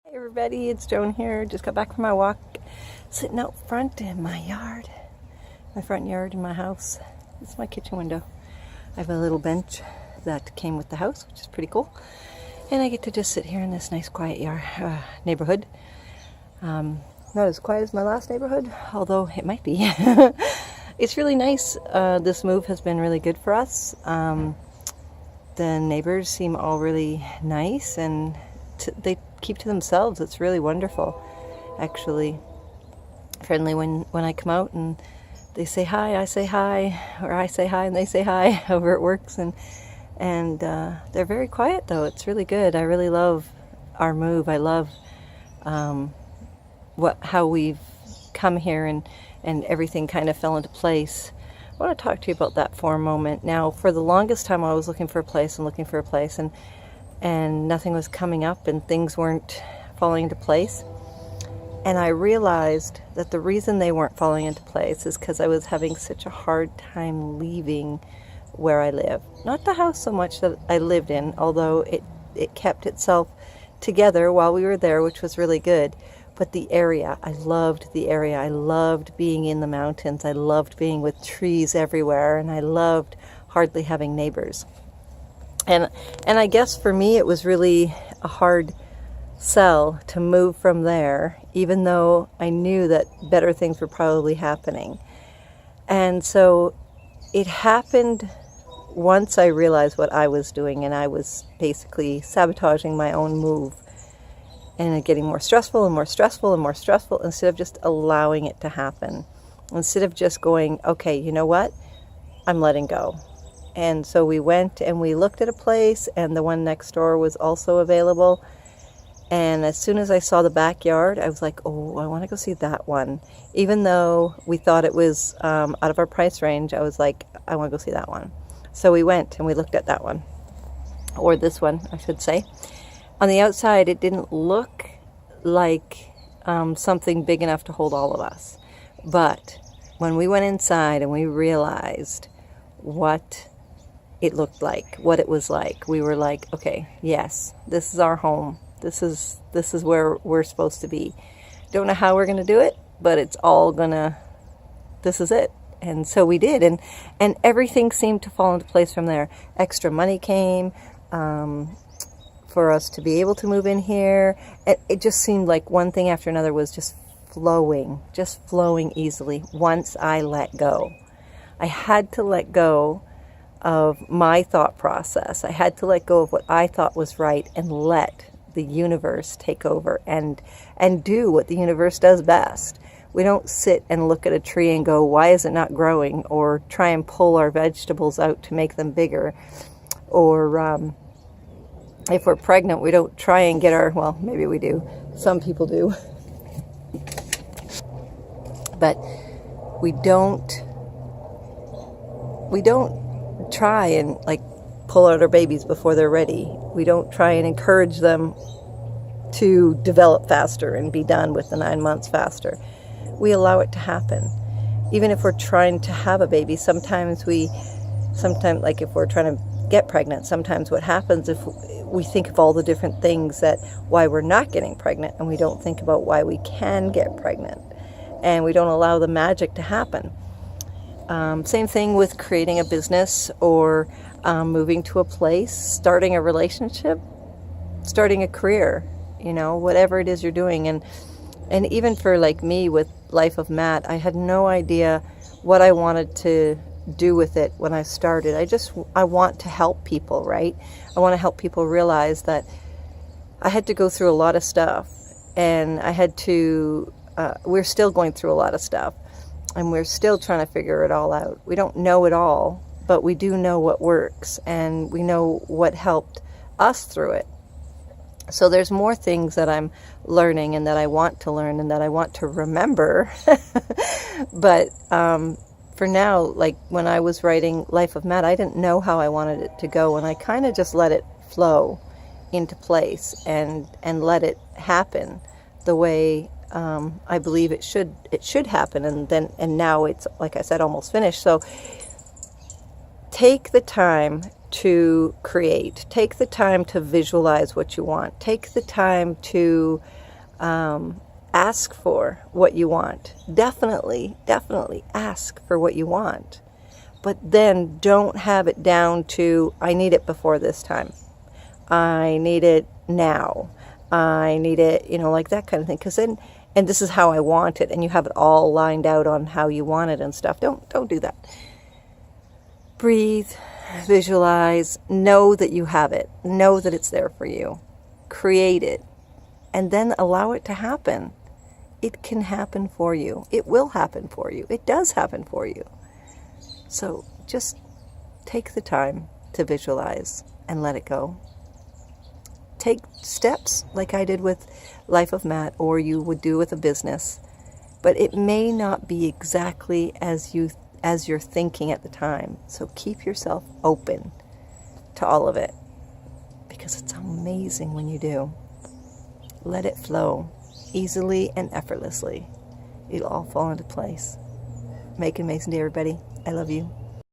Hey everybody, it's Joan here. Just got back from my walk, sitting out front in my yard, my front yard in my house. This is my kitchen window. I have a little bench that came with the house, which is pretty cool. And I get to just sit here in this nice quiet neighborhood. Not as quiet as my last neighborhood, although it might be. It's really nice. This move has been really good for us. The neighbors seem all really nice, and they keep to themselves. It's really wonderful, actually. Friendly when I come out and they say hi, I say hi, or I say hi and they say hi, however it works. And they're very quiet though. It's really good. I really love our move. I love how we've come here and everything kind of fell into place. I want to talk to you about that for a moment. Now, for the longest time I was looking for a place and nothing was coming up and things weren't falling into place. And I realized that the reason they weren't falling into place is because I was having such a hard time leaving where I live. Not the house so much that I lived in, although it kept itself together while we were there, which was really good. But the area, I loved the area. I loved being in the mountains. I loved being with trees everywhere, and I loved hardly having neighbors. And I guess for me it was really a hard sell to move from there, even though I knew that better things were probably happening. And so it happened once I realized what I was doing, and I was basically sabotaging my own move, and it getting more stressful and more stressful and more stressful instead of just allowing it to happen. Instead of just going, okay, you know what? I'm letting go. And so we went and we looked at a place, and the one next door was also available. And as soon as I saw the backyard, I was like, oh, I want to go see that one. Even though we thought it was out of our price range, I was like, I want to go see that one. So we went and we looked at that one, or this one, I should say. On the outside, it didn't look like something big enough to hold all of us. But when we went inside and we realized what it looked like, what it was like, we were like, okay, yes, this is our home. This is where we're supposed to be. Don't know how we're going to do it, but it's all this is it. And so we did, and everything seemed to fall into place from there. Extra money came for us to be able to move in here. It just seemed like one thing after another was just flowing easily once I let go. I had to let go of my thought process. I had to let go of what I thought was right and let the universe take over and do what the universe does best. We don't sit and look at a tree and go, why is it not growing? Or try and pull our vegetables out to make them bigger. Or if we're pregnant, we don't try and get well, maybe we do. Some people do. But we don't try and pull out our babies before they're ready. We don't try and encourage them to develop faster and be done with the 9 months faster. We allow it to happen. Even if we're trying to have a baby, sometimes if we're trying to get pregnant, sometimes what happens if we think of all the different things why we're not getting pregnant, and we don't think about why we can get pregnant, and we don't allow the magic to happen. Same thing with creating a business or moving to a place, starting a relationship, starting a career, whatever it is you're doing. And even for me with Life of Matt, I had no idea what I wanted to do with it when I started. I want to help people, right? I want to help people realize that I had to go through a lot of stuff, and we're still going through a lot of stuff. And we're still trying to figure it all out. We don't know it all, but we do know what works, and we know what helped us through it. So there's more things that I'm learning and that I want to learn and that I want to remember. But for now, when I was writing Life of Matt, I didn't know how I wanted it to go, and I kind of just let it flow into place and let it happen the way I believe it should happen. And now it's, like I said, almost finished. So take the time to create. Take the time to visualize what you want. Take the time to ask for what you want. Definitely ask for what you want. But then don't have it down to, I need it before this time. I need it now. I need it, like that kind of thing. Because then, and this is how I want it, and you have it all lined out on how you want it and stuff. Don't do that. Breathe, visualize, know that you have it. Know that it's there for you. Create it. And then allow it to happen. It can happen for you. It will happen for you. It does happen for you. So just take the time to visualize and let it go. Take steps like I did with Life of Matt, or you would do with a business, but it may not be exactly as you're thinking at the time. So keep yourself open to all of it, because it's amazing when you do. Let it flow easily and effortlessly. It'll all fall into place. Make an amazing day, everybody. I love you.